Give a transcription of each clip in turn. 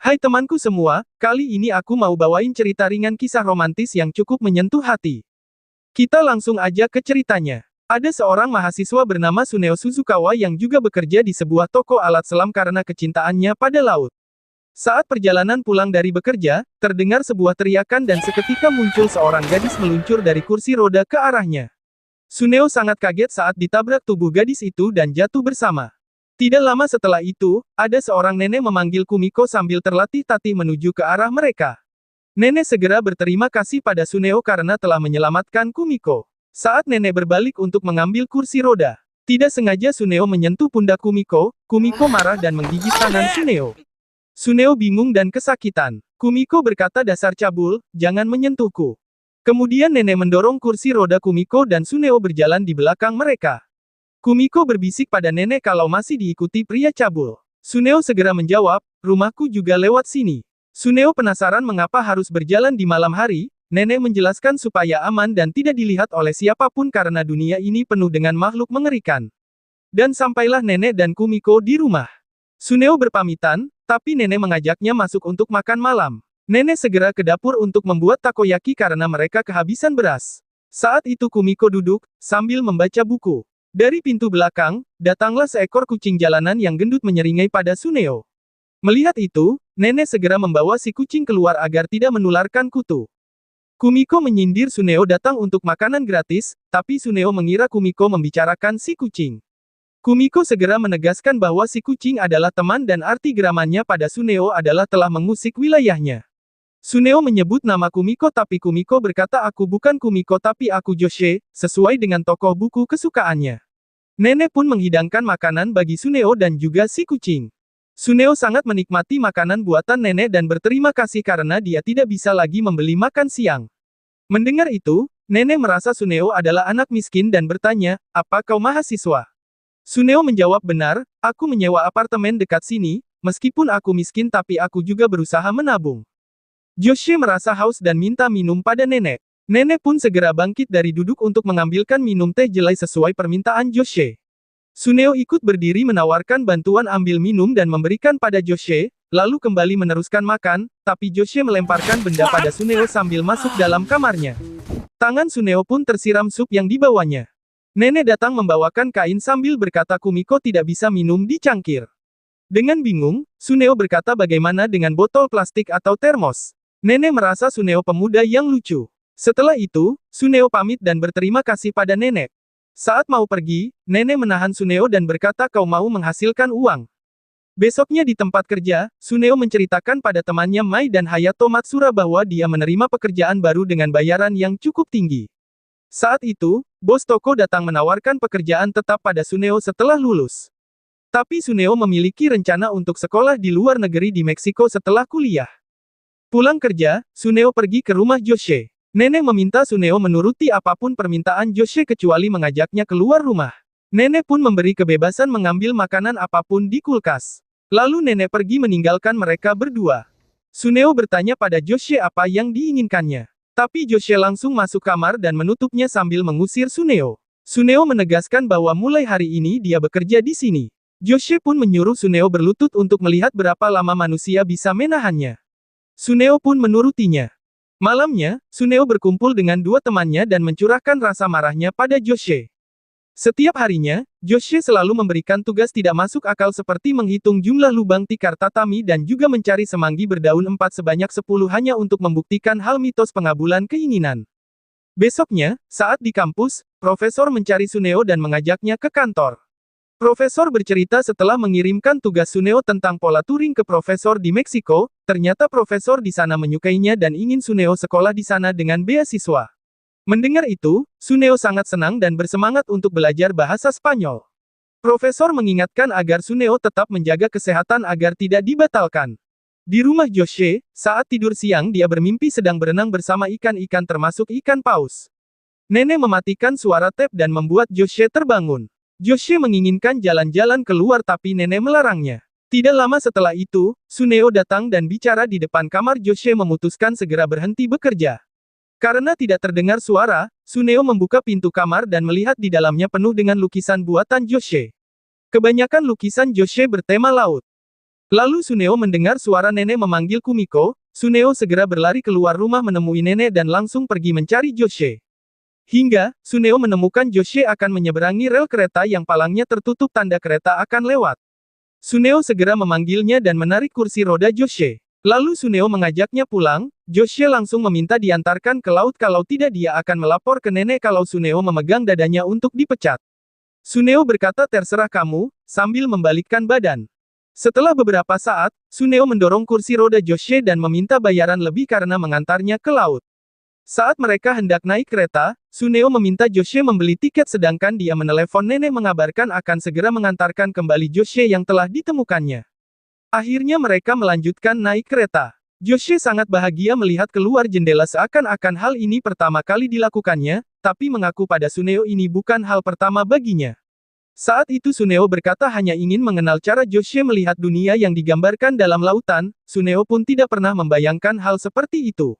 Hai temanku semua, kali ini aku mau bawain cerita ringan kisah romantis yang cukup menyentuh hati. Kita langsung aja ke ceritanya. Ada seorang mahasiswa bernama Suneo Suzukawa yang juga bekerja di sebuah toko alat selam karena kecintaannya pada laut. Saat perjalanan pulang dari bekerja, terdengar sebuah teriakan dan seketika muncul seorang gadis meluncur dari kursi roda ke arahnya. Suneo sangat kaget saat ditabrak tubuh gadis itu dan jatuh bersama. Tidak lama setelah itu, ada seorang nenek memanggil Kumiko sambil terlatih-tatih menuju ke arah mereka. Nenek segera berterima kasih pada Suneo karena telah menyelamatkan Kumiko. Saat nenek berbalik untuk mengambil kursi roda, tidak sengaja Suneo menyentuh pundak Kumiko. Kumiko marah dan menggigit tangan Suneo. Suneo bingung dan kesakitan. Kumiko berkata, dasar cabul, jangan menyentuhku. Kemudian nenek mendorong kursi roda Kumiko dan Suneo berjalan di belakang mereka. Kumiko berbisik pada nenek kalau masih diikuti pria cabul. Suneo segera menjawab, rumahku juga lewat sini. Suneo penasaran mengapa harus berjalan di malam hari. Nenek menjelaskan supaya aman dan tidak dilihat oleh siapapun karena dunia ini penuh dengan makhluk mengerikan. Dan sampailah nenek dan Kumiko di rumah. Suneo berpamitan, tapi nenek mengajaknya masuk untuk makan malam. Nenek segera ke dapur untuk membuat takoyaki karena mereka kehabisan beras. Saat itu Kumiko duduk, sambil membaca buku. Dari pintu belakang, datanglah seekor kucing jalanan yang gendut menyeringai pada Suneo. Melihat itu, nenek segera membawa si kucing keluar agar tidak menularkan kutu. Kumiko menyindir Suneo datang untuk makanan gratis, tapi Suneo mengira Kumiko membicarakan si kucing. Kumiko segera menegaskan bahwa si kucing adalah teman dan arti geramannya pada Suneo adalah telah mengusik wilayahnya. Suneo menyebut nama Kumiko tapi Kumiko berkata aku bukan Kumiko tapi aku Joshe, sesuai dengan tokoh buku kesukaannya. Nenek pun menghidangkan makanan bagi Suneo dan juga si kucing. Suneo sangat menikmati makanan buatan nenek dan berterima kasih karena dia tidak bisa lagi membeli makan siang. Mendengar itu, nenek merasa Suneo adalah anak miskin dan bertanya, apa kau mahasiswa? Suneo menjawab benar, aku menyewa apartemen dekat sini, meskipun aku miskin tapi aku juga berusaha menabung. Joshe merasa haus dan minta minum pada nenek. Nenek pun segera bangkit dari duduk untuk mengambilkan minum teh jelai sesuai permintaan Joshe. Suneo ikut berdiri menawarkan bantuan ambil minum dan memberikan pada Joshe, lalu kembali meneruskan makan, tapi Joshe melemparkan benda pada Suneo sambil masuk dalam kamarnya. Tangan Suneo pun tersiram sup yang dibawanya. Nenek datang membawakan kain sambil berkata Kumiko tidak bisa minum di cangkir. Dengan bingung, Suneo berkata bagaimana dengan botol plastik atau termos. Nenek merasa Suneo pemuda yang lucu. Setelah itu, Suneo pamit dan berterima kasih pada nenek. Saat mau pergi, nenek menahan Suneo dan berkata kau mau menghasilkan uang. Besoknya di tempat kerja, Suneo menceritakan pada temannya Mai dan Hayato Matsura bahwa dia menerima pekerjaan baru dengan bayaran yang cukup tinggi. Saat itu, bos toko datang menawarkan pekerjaan tetap pada Suneo setelah lulus. Tapi Suneo memiliki rencana untuk sekolah di luar negeri di Meksiko setelah kuliah. Pulang kerja, Suneo pergi ke rumah Joshe. Nenek meminta Suneo menuruti apapun permintaan Joshe kecuali mengajaknya keluar rumah. Nenek pun memberi kebebasan mengambil makanan apapun di kulkas. Lalu nenek pergi meninggalkan mereka berdua. Suneo bertanya pada Joshe apa yang diinginkannya. Tapi Joshe langsung masuk kamar dan menutupnya sambil mengusir Suneo. Suneo menegaskan bahwa mulai hari ini dia bekerja di sini. Joshe pun menyuruh Suneo berlutut untuk melihat berapa lama manusia bisa menahannya. Suneo pun menurutinya. Malamnya, Suneo berkumpul dengan dua temannya dan mencurahkan rasa marahnya pada Joshe. Setiap harinya, Joshe selalu memberikan tugas tidak masuk akal seperti menghitung jumlah lubang tikar tatami dan juga mencari semanggi berdaun 4 sebanyak 10 hanya untuk membuktikan hal mitos pengabulan keinginan. Besoknya, saat di kampus, Profesor mencari Suneo dan mengajaknya ke kantor. Profesor bercerita setelah mengirimkan tugas Suneo tentang pola touring ke profesor di Meksiko, ternyata profesor di sana menyukainya dan ingin Suneo sekolah di sana dengan beasiswa. Mendengar itu, Suneo sangat senang dan bersemangat untuk belajar bahasa Spanyol. Profesor mengingatkan agar Suneo tetap menjaga kesehatan agar tidak dibatalkan. Di rumah Joshe, saat tidur siang dia bermimpi sedang berenang bersama ikan-ikan termasuk ikan paus. Nenek mematikan suara tap dan membuat Joshe terbangun. Joshe menginginkan jalan-jalan keluar tapi nenek melarangnya. Tidak lama setelah itu, Suneo datang dan bicara di depan kamar Joshe memutuskan segera berhenti bekerja. Karena tidak terdengar suara, Suneo membuka pintu kamar dan melihat di dalamnya penuh dengan lukisan buatan Joshe. Kebanyakan lukisan Joshe bertema laut. Lalu Suneo mendengar suara nenek memanggil Kumiko. Suneo segera berlari keluar rumah menemui nenek dan langsung pergi mencari Joshe. Hingga, Suneo menemukan Joshe akan menyeberangi rel kereta yang palangnya tertutup tanda kereta akan lewat. Suneo segera memanggilnya dan menarik kursi roda Joshe. Lalu Suneo mengajaknya pulang. Joshe langsung meminta diantarkan ke laut, kalau tidak dia akan melapor ke nenek kalau Suneo memegang dadanya untuk dipecat. Suneo berkata terserah kamu, sambil membalikkan badan. Setelah beberapa saat, Suneo mendorong kursi roda Joshe dan meminta bayaran lebih karena mengantarnya ke laut. Saat mereka hendak naik kereta, Suneo meminta Joshe membeli tiket sedangkan dia menelepon nenek mengabarkan akan segera mengantarkan kembali Joshe yang telah ditemukannya. Akhirnya mereka melanjutkan naik kereta. Joshe sangat bahagia melihat keluar jendela seakan-akan hal ini pertama kali dilakukannya, tapi mengaku pada Suneo ini bukan hal pertama baginya. Saat itu Suneo berkata hanya ingin mengenal cara Joshe melihat dunia yang digambarkan dalam lautan. Suneo pun tidak pernah membayangkan hal seperti itu.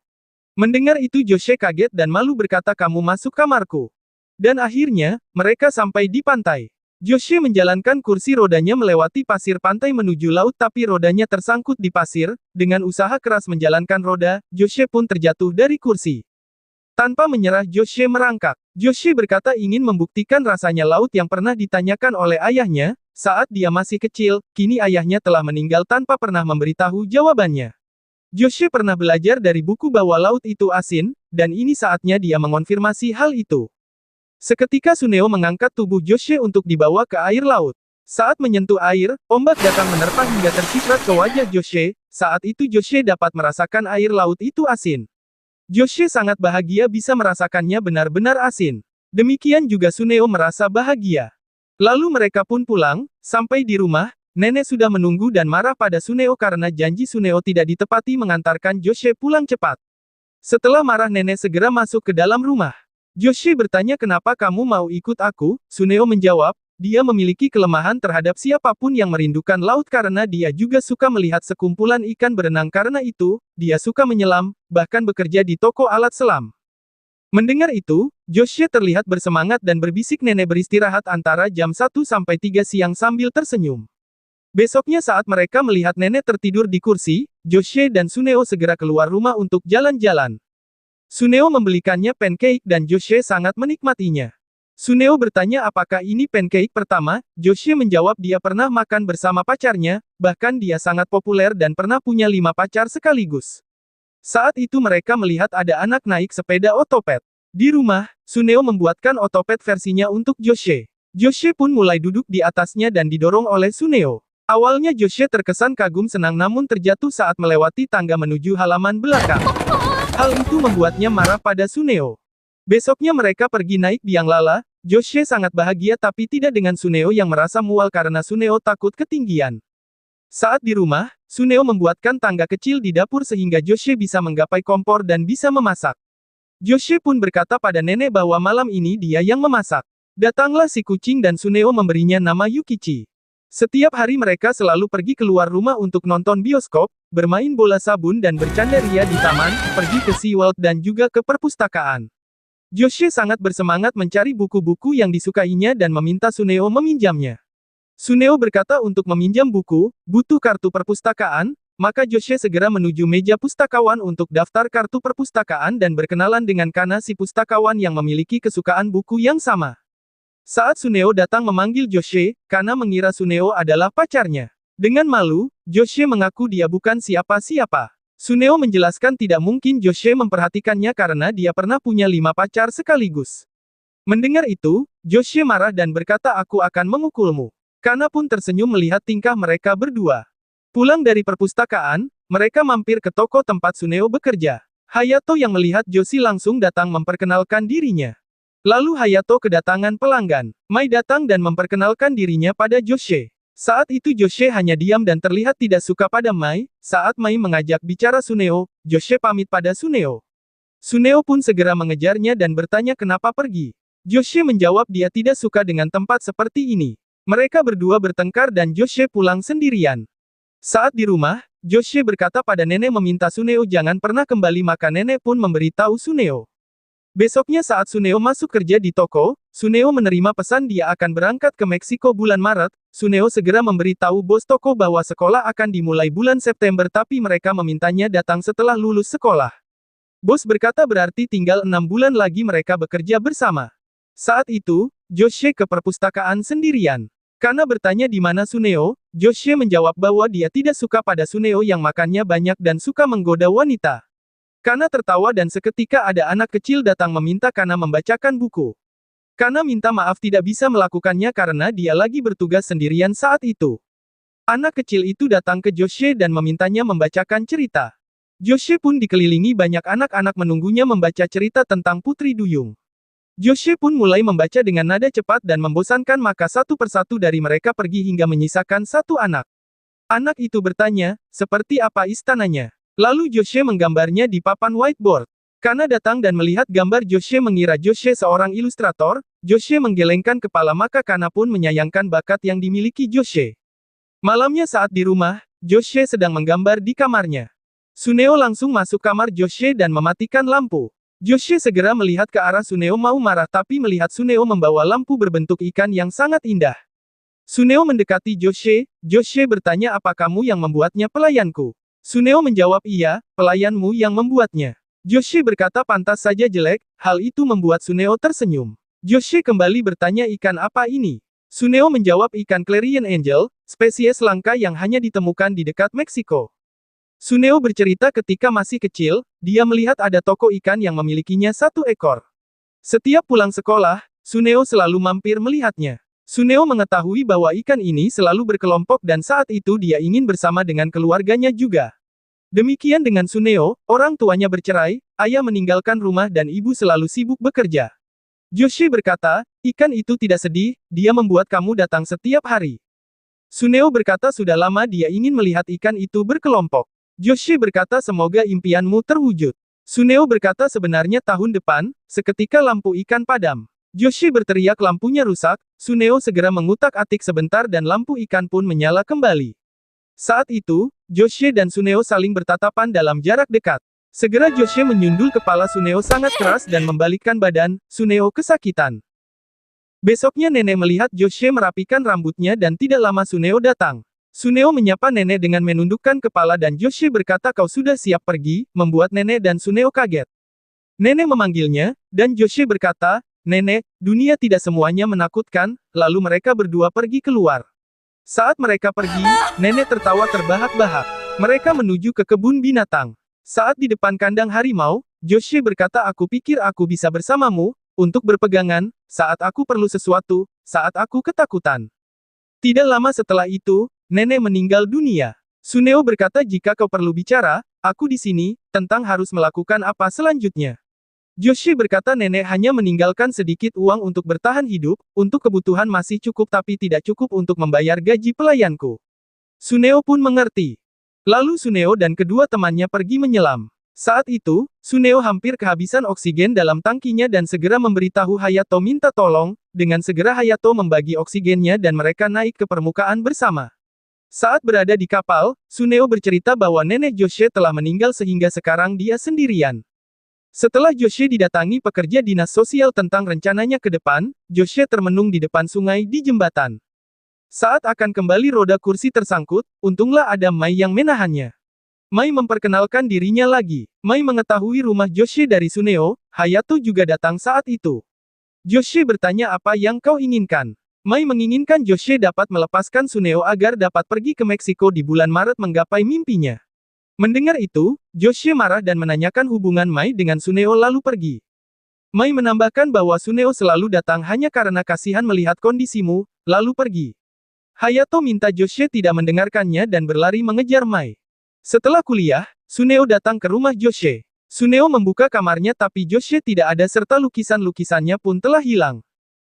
Mendengar itu Joshe kaget dan malu berkata kamu masuk kamarku. Dan akhirnya, mereka sampai di pantai. Joshe menjalankan kursi rodanya melewati pasir pantai menuju laut tapi rodanya tersangkut di pasir. Dengan usaha keras menjalankan roda, Joshe pun terjatuh dari kursi. Tanpa menyerah Joshe merangkak. Joshe berkata ingin membuktikan rasanya laut yang pernah ditanyakan oleh ayahnya, saat dia masih kecil, kini ayahnya telah meninggal tanpa pernah memberitahu jawabannya. Joshe pernah belajar dari buku bahwa laut itu asin, dan ini saatnya dia mengonfirmasi hal itu. Seketika Suneo mengangkat tubuh Joshe untuk dibawa ke air laut. Saat menyentuh air, ombak datang menerpa hingga terciprat ke wajah Joshe. Saat itu Joshe dapat merasakan air laut itu asin. Joshe sangat bahagia bisa merasakannya benar-benar asin. Demikian juga Suneo merasa bahagia. Lalu mereka pun pulang. Sampai di rumah, nenek sudah menunggu dan marah pada Suneo karena janji Suneo tidak ditepati mengantarkan Joshe pulang cepat. Setelah marah nenek segera masuk ke dalam rumah. Joshe bertanya kenapa kamu mau ikut aku? Suneo menjawab, dia memiliki kelemahan terhadap siapapun yang merindukan laut karena dia juga suka melihat sekumpulan ikan berenang karena itu, dia suka menyelam, bahkan bekerja di toko alat selam. Mendengar itu, Joshe terlihat bersemangat dan berbisik nenek beristirahat antara jam 1 sampai 3 siang sambil tersenyum. Besoknya saat mereka melihat nenek tertidur di kursi, Joshe dan Suneo segera keluar rumah untuk jalan-jalan. Suneo membelikannya pancake dan Joshe sangat menikmatinya. Suneo bertanya apakah ini pancake pertama, Joshe menjawab dia pernah makan bersama pacarnya, bahkan dia sangat populer dan pernah punya 5 pacar sekaligus. Saat itu mereka melihat ada anak naik sepeda otopet. Di rumah, Suneo membuatkan otopet versinya untuk Joshe. Joshe pun mulai duduk di atasnya dan didorong oleh Suneo. Awalnya Joshe terkesan kagum senang namun terjatuh saat melewati tangga menuju halaman belakang. Hal itu membuatnya marah pada Suneo. Besoknya mereka pergi naik biang lala. Joshe sangat bahagia tapi tidak dengan Suneo yang merasa mual karena Suneo takut ketinggian. Saat di rumah, Suneo membuatkan tangga kecil di dapur sehingga Joshe bisa menggapai kompor dan bisa memasak. Joshe pun berkata pada nenek bahwa malam ini dia yang memasak. Datanglah si kucing dan Suneo memberinya nama Yukichi. Setiap hari mereka selalu pergi keluar rumah untuk nonton bioskop, bermain bola sabun dan bercanda ria di taman, pergi ke SeaWorld dan juga ke perpustakaan. Joshe sangat bersemangat mencari buku-buku yang disukainya dan meminta Suneo meminjamnya. Suneo berkata untuk meminjam buku, butuh kartu perpustakaan, maka Joshe segera menuju meja pustakawan untuk daftar kartu perpustakaan dan berkenalan dengan Kana si pustakawan yang memiliki kesukaan buku yang sama. Saat Suneo datang memanggil Joshe, Kana mengira Suneo adalah pacarnya. Dengan malu, Joshe mengaku dia bukan siapa-siapa. Suneo menjelaskan tidak mungkin Joshe memperhatikannya karena dia pernah punya 5 pacar sekaligus. Mendengar itu, Joshe marah dan berkata aku akan memukulmu. Kana pun tersenyum melihat tingkah mereka berdua. Pulang dari perpustakaan, mereka mampir ke toko tempat Suneo bekerja. Hayato yang melihat Joshi langsung datang memperkenalkan dirinya. Lalu Hayato kedatangan pelanggan. Mai datang dan memperkenalkan dirinya pada Joshe. Saat itu Joshe hanya diam dan terlihat tidak suka pada Mai. Saat Mai mengajak bicara Suneo, Joshe pamit pada Suneo. Suneo pun segera mengejarnya dan bertanya kenapa pergi. Joshe menjawab dia tidak suka dengan tempat seperti ini. Mereka berdua bertengkar dan Joshe pulang sendirian. Saat di rumah, Joshe berkata pada nenek meminta Suneo jangan pernah kembali maka nenek pun memberitahu Suneo. Besoknya saat Suneo masuk kerja di toko, Suneo menerima pesan dia akan berangkat ke Meksiko bulan Maret. Suneo segera memberitahu bos toko bahwa sekolah akan dimulai bulan September tapi mereka memintanya datang setelah lulus sekolah. Bos berkata berarti tinggal 6 bulan lagi mereka bekerja bersama. Saat itu, Josie ke perpustakaan sendirian. Karena bertanya di mana Suneo, Josie menjawab bahwa dia tidak suka pada Suneo yang makannya banyak dan suka menggoda wanita. Kana tertawa dan seketika ada anak kecil datang meminta Kana membacakan buku. Kana minta maaf tidak bisa melakukannya karena dia lagi bertugas sendirian saat itu. Anak kecil itu datang ke Josie dan memintanya membacakan cerita. Josie pun dikelilingi banyak anak-anak menunggunya membaca cerita tentang Putri Duyung. Josie pun mulai membaca dengan nada cepat dan membosankan maka satu persatu dari mereka pergi hingga menyisakan satu anak. Anak itu bertanya, seperti apa istananya? Lalu Josie menggambarnya di papan whiteboard. Kana datang dan melihat gambar Josie mengira Josie seorang ilustrator. Josie menggelengkan kepala maka Kana pun menyayangkan bakat yang dimiliki Josie. Malamnya saat di rumah, Josie sedang menggambar di kamarnya. Suneo langsung masuk kamar Josie dan mematikan lampu. Josie segera melihat ke arah Suneo mau marah tapi melihat Suneo membawa lampu berbentuk ikan yang sangat indah. Suneo mendekati Josie. Josie bertanya apa kamu yang membuatnya pelayanku? Suneo menjawab iya, pelayanmu yang membuatnya. Josie berkata pantas saja jelek, hal itu membuat Suneo tersenyum. Josie kembali bertanya ikan apa ini? Suneo menjawab ikan Clarion Angel, spesies langka yang hanya ditemukan di dekat Meksiko. Suneo bercerita ketika masih kecil, dia melihat ada toko ikan yang memilikinya 1 ekor. Setiap pulang sekolah, Suneo selalu mampir melihatnya. Suneo mengetahui bahwa ikan ini selalu berkelompok dan saat itu dia ingin bersama dengan keluarganya juga. Demikian dengan Suneo, orang tuanya bercerai, ayah meninggalkan rumah dan ibu selalu sibuk bekerja. Josie berkata, ikan itu tidak sedih, dia membuat kamu datang setiap hari. Suneo berkata sudah lama dia ingin melihat ikan itu berkelompok. Josie berkata semoga impianmu terwujud. Suneo berkata sebenarnya tahun depan, seketika lampu ikan padam. Josie berteriak lampunya rusak, Suneo segera mengutak-atik sebentar dan lampu ikan pun menyala kembali. Saat itu, Josie dan Suneo saling bertatapan dalam jarak dekat. Segera Josie menyundul kepala Suneo sangat keras dan membalikkan badan, Suneo kesakitan. Besoknya nenek melihat Josie merapikan rambutnya dan tidak lama Suneo datang. Suneo menyapa nenek dengan menundukkan kepala dan Josie berkata kau sudah siap pergi, membuat nenek dan Suneo kaget. Nenek memanggilnya, dan Josie berkata, nenek, dunia tidak semuanya menakutkan, lalu mereka berdua pergi keluar. Saat mereka pergi, nenek tertawa terbahak-bahak. Mereka menuju ke kebun binatang. Saat di depan kandang harimau, Josie berkata aku pikir aku bisa bersamamu, untuk berpegangan, saat aku perlu sesuatu, saat aku ketakutan. Tidak lama setelah itu, nenek meninggal dunia. Suneo berkata jika kau perlu bicara, aku di sini, tentang harus melakukan apa selanjutnya. Josie berkata nenek hanya meninggalkan sedikit uang untuk bertahan hidup, untuk kebutuhan masih cukup tapi tidak cukup untuk membayar gaji pelayanku. Suneo pun mengerti. Lalu Suneo dan kedua temannya pergi menyelam. Saat itu, Suneo hampir kehabisan oksigen dalam tangkinya dan segera memberitahu Hayato minta tolong, dengan segera Hayato membagi oksigennya dan mereka naik ke permukaan bersama. Saat berada di kapal, Suneo bercerita bahwa nenek Josie telah meninggal sehingga sekarang dia sendirian. Setelah Josie didatangi pekerja dinas sosial tentang rencananya ke depan, Josie termenung di depan sungai di jembatan. Saat akan kembali roda kursi tersangkut, untunglah ada Mai yang menahannya. Mai memperkenalkan dirinya lagi. Mai mengetahui rumah Josie dari Suneo, Hayato juga datang saat itu. Josie bertanya apa yang kau inginkan. Mai menginginkan Josie dapat melepaskan Suneo agar dapat pergi ke Meksiko di bulan Maret menggapai mimpinya. Mendengar itu, Josie marah dan menanyakan hubungan Mai dengan Suneo lalu pergi. Mai menambahkan bahwa Suneo selalu datang hanya karena kasihan melihat kondisimu, lalu pergi. Hayato minta Josie tidak mendengarkannya dan berlari mengejar Mai. Setelah kuliah, Suneo datang ke rumah Josie. Suneo membuka kamarnya tapi Josie tidak ada serta lukisan-lukisannya pun telah hilang.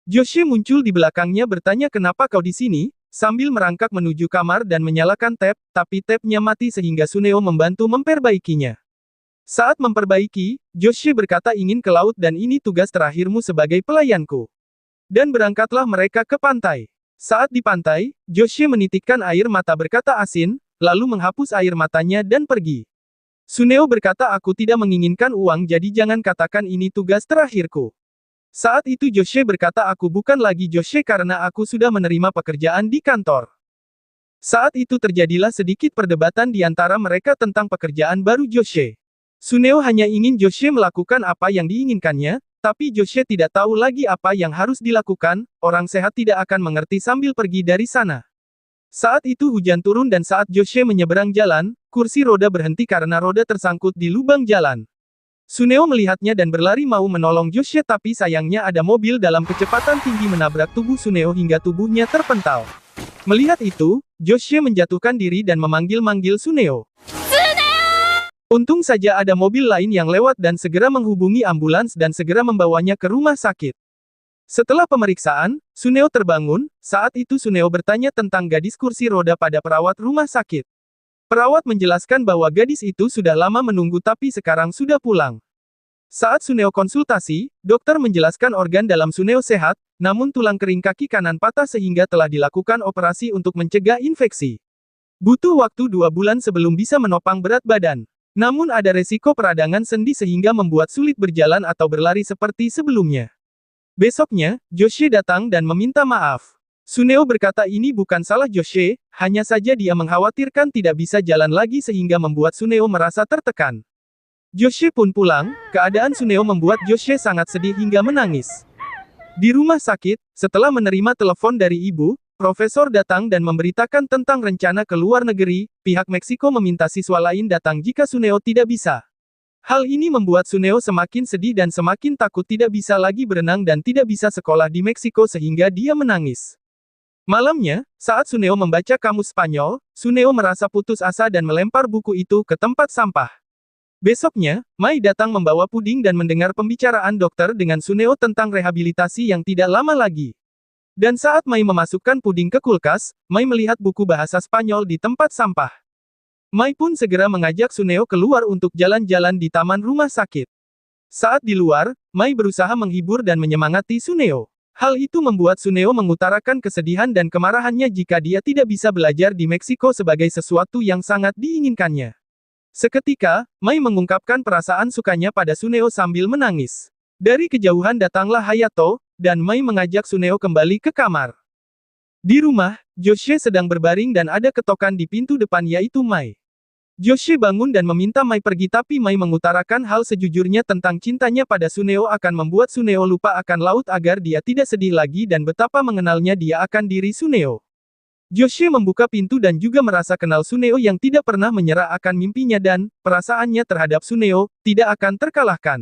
Josie muncul di belakangnya bertanya kenapa kau di sini? Sambil merangkak menuju kamar dan menyalakan tap, tapi tapnya mati sehingga Suneo membantu memperbaikinya. Saat memperbaiki, Josie berkata ingin ke laut dan ini tugas terakhirmu sebagai pelayanku. Dan berangkatlah mereka ke pantai. Saat di pantai, Josie menitikkan air mata berkata asin, lalu menghapus air matanya dan pergi. Suneo berkata aku tidak menginginkan uang jadi jangan katakan ini tugas terakhirku. Saat itu Joshe berkata, aku bukan lagi Joshe karena aku sudah menerima pekerjaan di kantor. Saat itu terjadilah sedikit perdebatan di antara mereka tentang pekerjaan baru Joshe. Suneo hanya ingin Joshe melakukan apa yang diinginkannya, tapi Joshe tidak tahu lagi apa yang harus dilakukan, orang sehat tidak akan mengerti sambil pergi dari sana. Saat itu hujan turun dan saat Joshe menyeberang jalan, kursi roda berhenti karena roda tersangkut di lubang jalan. Suneo melihatnya dan berlari mau menolong Joshe tapi sayangnya ada mobil dalam kecepatan tinggi menabrak tubuh Suneo hingga tubuhnya terpental. Melihat itu, Joshe menjatuhkan diri dan memanggil-manggil Suneo. Untung saja ada mobil lain yang lewat dan segera menghubungi ambulans dan segera membawanya ke rumah sakit. Setelah pemeriksaan, Suneo terbangun, saat itu Suneo bertanya tentang gadis kursi roda pada perawat rumah sakit. Perawat menjelaskan bahwa gadis itu sudah lama menunggu tapi sekarang sudah pulang. Saat Suneo konsultasi, dokter menjelaskan organ dalam Suneo sehat, namun tulang kering kaki kanan patah sehingga telah dilakukan operasi untuk mencegah infeksi. Butuh waktu 2 bulan sebelum bisa menopang berat badan. Namun ada resiko peradangan sendi sehingga membuat sulit berjalan atau berlari seperti sebelumnya. Besoknya, Joshe datang dan meminta maaf. Suneo berkata ini bukan salah Joshe, hanya saja dia mengkhawatirkan tidak bisa jalan lagi sehingga membuat Suneo merasa tertekan. Joshe pun pulang, keadaan Suneo membuat Joshe sangat sedih hingga menangis. Di rumah sakit, setelah menerima telepon dari ibu, profesor datang dan memberitakan tentang rencana ke luar negeri, pihak Meksiko meminta siswa lain datang jika Suneo tidak bisa. Hal ini membuat Suneo semakin sedih dan semakin takut tidak bisa lagi berenang dan tidak bisa sekolah di Meksiko sehingga dia menangis. Malamnya, saat Suneo membaca kamus Spanyol, Suneo merasa putus asa dan melempar buku itu ke tempat sampah. Besoknya, Mai datang membawa puding dan mendengar pembicaraan dokter dengan Suneo tentang rehabilitasi yang tidak lama lagi. Dan saat Mai memasukkan puding ke kulkas, Mai melihat buku bahasa Spanyol di tempat sampah. Mai pun segera mengajak Suneo keluar untuk jalan-jalan di taman rumah sakit. Saat di luar, Mai berusaha menghibur dan menyemangati Suneo. Hal itu membuat Suneo mengutarakan kesedihan dan kemarahannya jika dia tidak bisa belajar di Meksiko sebagai sesuatu yang sangat diinginkannya. Seketika, Mai mengungkapkan perasaan sukanya pada Suneo sambil menangis. Dari kejauhan datanglah Hayato, dan Mai mengajak Suneo kembali ke kamar. Di rumah, Joshe sedang berbaring dan ada ketokan di pintu depan yaitu Mai. Joshe bangun dan meminta Mai pergi tapi Mai mengutarakan hal sejujurnya tentang cintanya pada Suneo akan membuat Suneo lupa akan laut agar dia tidak sedih lagi dan betapa mengenalnya dia akan diri Suneo. Joshe membuka pintu dan juga merasa kenal Suneo yang tidak pernah menyerah akan mimpinya dan, perasaannya terhadap Suneo, tidak akan terkalahkan.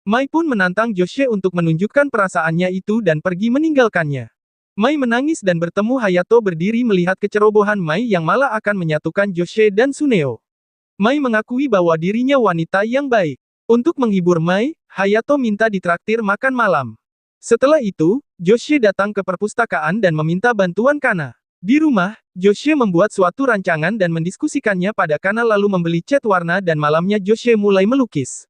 Mai pun menantang Joshe untuk menunjukkan perasaannya itu dan pergi meninggalkannya. Mai menangis dan bertemu Hayato berdiri melihat kecerobohan Mai yang malah akan menyatukan Joshe dan Suneo. Mai mengakui bahwa dirinya wanita yang baik. Untuk menghibur Mai, Hayato minta ditraktir makan malam. Setelah itu, Joshe datang ke perpustakaan dan meminta bantuan Kana. Di rumah, Joshe membuat suatu rancangan dan mendiskusikannya pada Kana lalu membeli cat warna dan malamnya Joshe mulai melukis.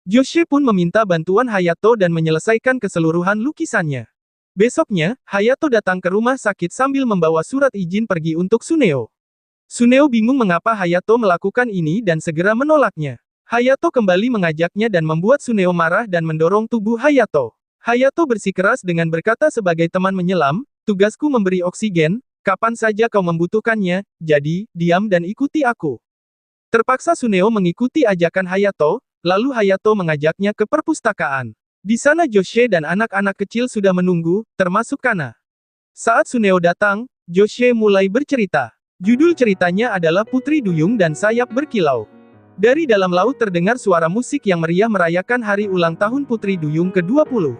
Joshe pun meminta bantuan Hayato dan menyelesaikan keseluruhan lukisannya. Besoknya, Hayato datang ke rumah sakit sambil membawa surat izin pergi untuk Suneo. Suneo bingung mengapa Hayato melakukan ini dan segera menolaknya. Hayato kembali mengajaknya dan membuat Suneo marah dan mendorong tubuh Hayato. Hayato bersikeras dengan berkata sebagai teman menyelam, tugasku memberi oksigen, kapan saja kau membutuhkannya, jadi, diam dan ikuti aku. Terpaksa Suneo mengikuti ajakan Hayato, lalu Hayato mengajaknya ke perpustakaan. Di sana Joshe dan anak-anak kecil sudah menunggu, termasuk Kana. Saat Suneo datang, Joshe mulai bercerita. Judul ceritanya adalah Putri Duyung dan Sayap Berkilau. Dari dalam laut terdengar suara musik yang meriah merayakan hari ulang tahun Putri Duyung ke-20.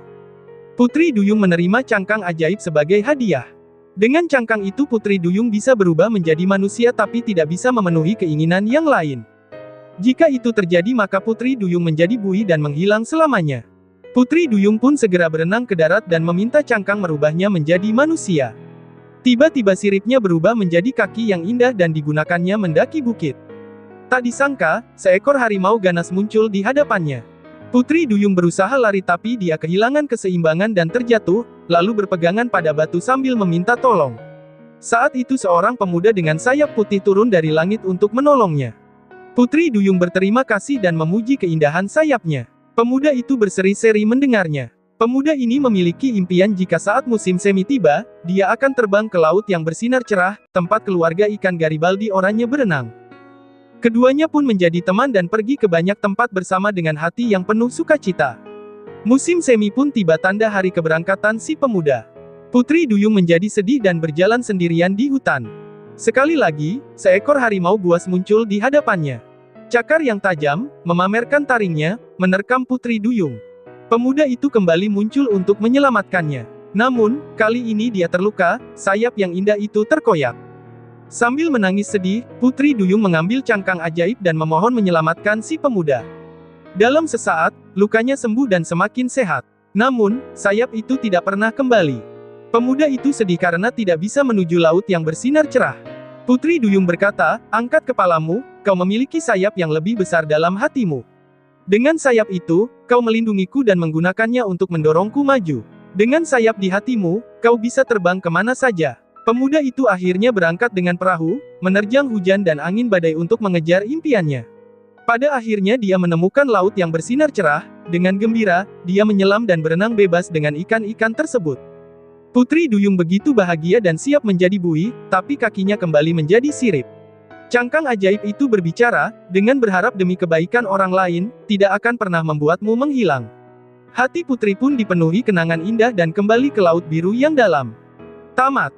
Putri Duyung menerima cangkang ajaib sebagai hadiah. Dengan cangkang itu Putri Duyung bisa berubah menjadi manusia tapi tidak bisa memenuhi keinginan yang lain. Jika itu terjadi maka Putri Duyung menjadi buih dan menghilang selamanya. Putri Duyung pun segera berenang ke darat dan meminta cangkang merubahnya menjadi manusia. Tiba-tiba siripnya berubah menjadi kaki yang indah dan digunakannya mendaki bukit. Tak disangka, seekor harimau ganas muncul di hadapannya. Putri Duyung berusaha lari tapi dia kehilangan keseimbangan dan terjatuh, lalu berpegangan pada batu sambil meminta tolong. Saat itu seorang pemuda dengan sayap putih turun dari langit untuk menolongnya. Putri Duyung berterima kasih dan memuji keindahan sayapnya. Pemuda itu berseri-seri mendengarnya. Pemuda ini memiliki impian jika saat musim semi tiba, dia akan terbang ke laut yang bersinar cerah, tempat keluarga ikan Garibaldi Oranye berenang. Keduanya pun menjadi teman dan pergi ke banyak tempat bersama dengan hati yang penuh sukacita. Musim semi pun tiba, tanda hari keberangkatan si pemuda. Putri Duyung menjadi sedih dan berjalan sendirian di hutan. Sekali lagi, seekor harimau buas muncul di hadapannya. Cakar yang tajam, memamerkan taringnya, menerkam Putri Duyung. Pemuda itu kembali muncul untuk menyelamatkannya. Namun, kali ini dia terluka, sayap yang indah itu terkoyak. Sambil menangis sedih, Putri Duyung mengambil cangkang ajaib dan memohon menyelamatkan si pemuda. Dalam sesaat, lukanya sembuh dan semakin sehat. Namun, sayap itu tidak pernah kembali. Pemuda itu sedih karena tidak bisa menuju laut yang bersinar cerah. Putri Duyung berkata, "Angkat kepalamu, kau memiliki sayap yang lebih besar dalam hatimu. Dengan sayap itu, kau melindungiku dan menggunakannya untuk mendorongku maju. Dengan sayap di hatimu, kau bisa terbang kemana saja." Pemuda itu akhirnya berangkat dengan perahu, menerjang hujan dan angin badai untuk mengejar impiannya. Pada akhirnya dia menemukan laut yang bersinar cerah. Dengan gembira, dia menyelam dan berenang bebas dengan ikan-ikan tersebut. Putri Duyung begitu bahagia dan siap menjadi buih, tapi kakinya kembali menjadi sirip. Cangkang ajaib itu berbicara, "Dengan berharap demi kebaikan orang lain, tidak akan pernah membuatmu menghilang." Hati putri pun dipenuhi kenangan indah dan kembali ke laut biru yang dalam. Tamat.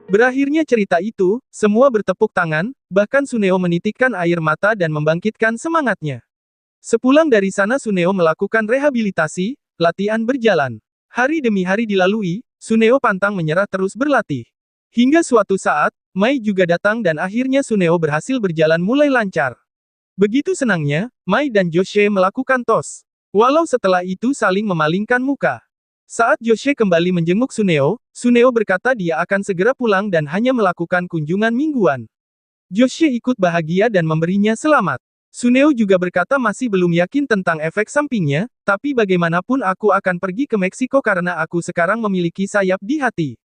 Berakhirnya cerita itu, semua bertepuk tangan, bahkan Suneo menitikkan air mata dan membangkitkan semangatnya. Sepulang dari sana Suneo melakukan rehabilitasi, latihan berjalan. Hari demi hari dilalui, Suneo pantang menyerah terus berlatih. Hingga suatu saat, Mai juga datang dan akhirnya Suneo berhasil berjalan mulai lancar. Begitu senangnya, Mai dan Joshe melakukan tos. Walau setelah itu saling memalingkan muka. Saat Joshe kembali menjenguk Suneo, Suneo berkata dia akan segera pulang dan hanya melakukan kunjungan mingguan. Joshe ikut bahagia dan memberinya selamat. Suneo juga berkata masih belum yakin tentang efek sampingnya, tapi bagaimanapun aku akan pergi ke Meksiko karena aku sekarang memiliki sayap di hati.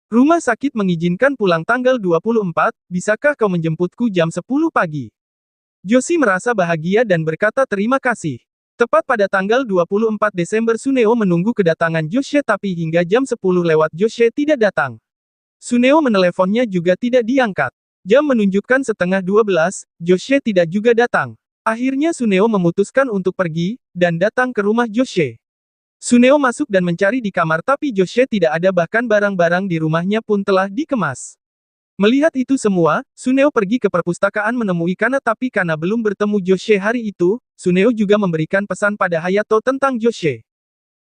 Rumah sakit mengizinkan pulang tanggal 24, bisakah kau menjemputku jam 10 pagi? Joshi merasa bahagia dan berkata terima kasih. Tepat pada tanggal 24 Desember Suneo menunggu kedatangan Joshe tapi hingga jam 10 lewat Joshe tidak datang. Suneo meneleponnya juga tidak diangkat. Jam menunjukkan setengah 12, Joshe tidak juga datang. Akhirnya Suneo memutuskan untuk pergi, dan datang ke rumah Joshe. Suneo masuk dan mencari di kamar tapi Joshe tidak ada, bahkan barang-barang di rumahnya pun telah dikemas. Melihat itu semua, Suneo pergi ke perpustakaan menemui Kana tapi karena belum bertemu Joshe hari itu, Suneo juga memberikan pesan pada Hayato tentang Joshe.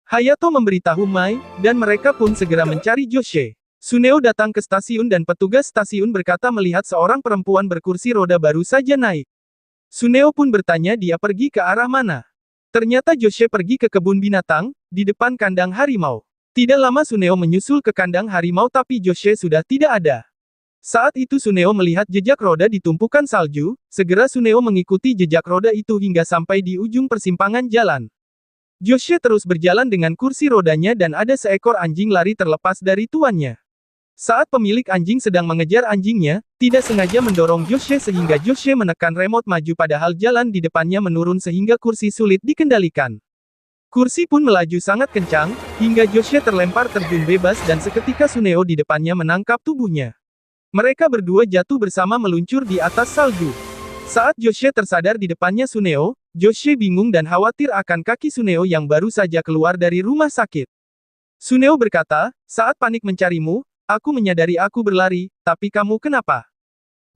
Hayato memberitahu Mai, dan mereka pun segera mencari Joshe. Suneo datang ke stasiun dan petugas stasiun berkata melihat seorang perempuan berkursi roda baru saja naik. Suneo pun bertanya dia pergi ke arah mana. Ternyata Joshe pergi ke kebun binatang, di depan kandang harimau. Tidak lama Suneo menyusul ke kandang harimau tapi Joshe sudah tidak ada. Saat itu Suneo melihat jejak roda di tumpukan salju, segera Suneo mengikuti jejak roda itu hingga sampai di ujung persimpangan jalan. Joshe terus berjalan dengan kursi rodanya dan ada seekor anjing lari terlepas dari tuannya. Saat pemilik anjing sedang mengejar anjingnya, tidak sengaja mendorong Joshe sehingga Joshe menekan remote maju padahal jalan di depannya menurun sehingga kursi sulit dikendalikan. Kursi pun melaju sangat kencang, hingga Joshe terlempar terjun bebas dan seketika Suneo di depannya menangkap tubuhnya. Mereka berdua jatuh bersama meluncur di atas salju. Saat Joshe tersadar di depannya Suneo, Joshe bingung dan khawatir akan kaki Suneo yang baru saja keluar dari rumah sakit. Suneo berkata, "Saat panik mencarimu, aku menyadari aku berlari, tapi kamu kenapa?"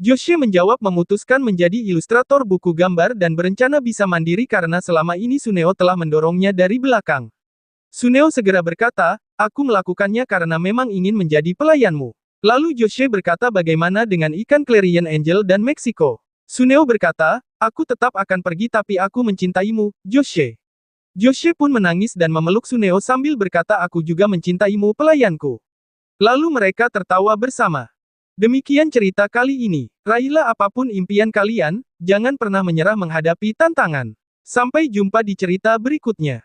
Joshe menjawab memutuskan menjadi ilustrator buku gambar dan berencana bisa mandiri karena selama ini Suneo telah mendorongnya dari belakang. Suneo segera berkata, "Aku melakukannya karena memang ingin menjadi pelayanmu." Lalu Joshe berkata bagaimana dengan ikan Clarion Angel dan Meksiko. Suneo berkata, "Aku tetap akan pergi tapi aku mencintaimu, Joshe." Joshe pun menangis dan memeluk Suneo sambil berkata aku juga mencintaimu pelayanku. Lalu mereka tertawa bersama. Demikian cerita kali ini. Raihlah apapun impian kalian, jangan pernah menyerah menghadapi tantangan. Sampai jumpa di cerita berikutnya.